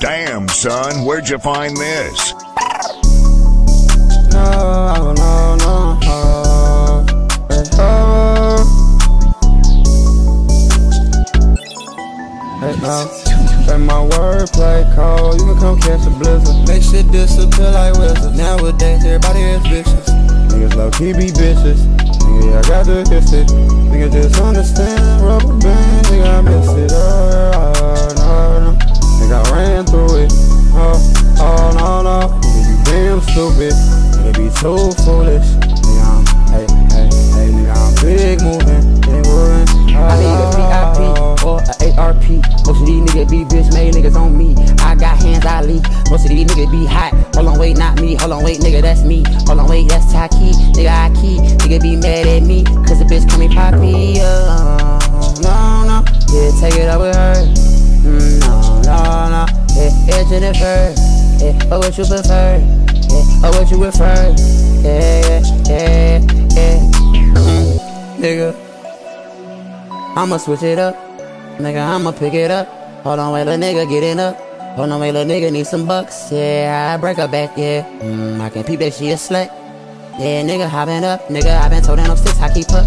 Damn, son, where'd you find this? No, no, no. Hey, no. And my wordplay cold, you can come catch a blizzard. Make shit disappear like wizards. Nowadays, everybody is vicious. Niggas low-key be bitches. Nigga, yeah, I got the history. Nigga, just understand, rubber band, nigga, I miss it. No. Nigga, I ran through it. Oh, no. Nigga, you damn stupid. Nigga, be too foolish. Nigga, nigga, I'm big moving. I need a VIP or a ARP. Most of these niggas be bitch made niggas on me. I got hands, I leak. Most of these niggas be hot. Hold on, wait, not me. Hold on, wait, nigga, that's me. Hold on, wait, that's Taki. Nigga, I key. Nigga be mad at me, cause the bitch call me Poppy. No. Yeah, take it up with her. No. Yeah, edge in the fur. Yeah, or what you prefer. Yeah, or what you prefer. Yeah. Nigga, I'ma switch it up. Nigga, I'ma pick it up. Hold on, wait, little nigga, get in up. Hold on, wait, little nigga, need some bucks. Yeah, I break her back, yeah. I can peep that she a slut. Yeah, nigga, hopping up. Nigga, I been told them sticks, I keep up.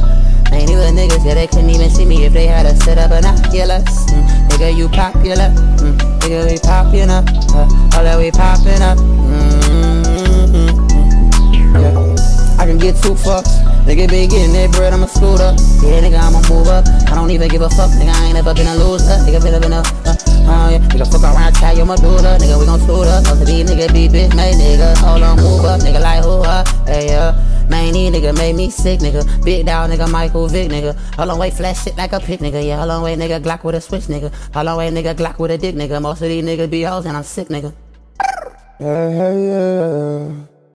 Ain't these little niggas, yeah, they couldn't even see me if they had a set up binoculars. Nigga, you popular. Nigga, we popular. Oh, that we popping up. Yeah. I can get 2 fucks. Nigga be getting that bread, I'ma scoot up. Yeah, nigga, I'ma move up. I don't even give a fuck, nigga, I ain't never been a loser. Nigga, been a, yeah. Nigga, fuck around, try your Medulla. Nigga, we gon' scoot up. Most of these nigga be bitch made, nigga. Hold on, move up, nigga, like who up? Hey, man, these nigga made me sick, nigga. Big dog, nigga, Michael Vick, nigga. Hold on, wait, flash shit like a pick, nigga. Yeah, hold on, wait, nigga, Glock with a switch, nigga. Hold on, wait, nigga, Glock with a dick, nigga. Most of these niggas be hoes and I'm sick, nigga. Yeah.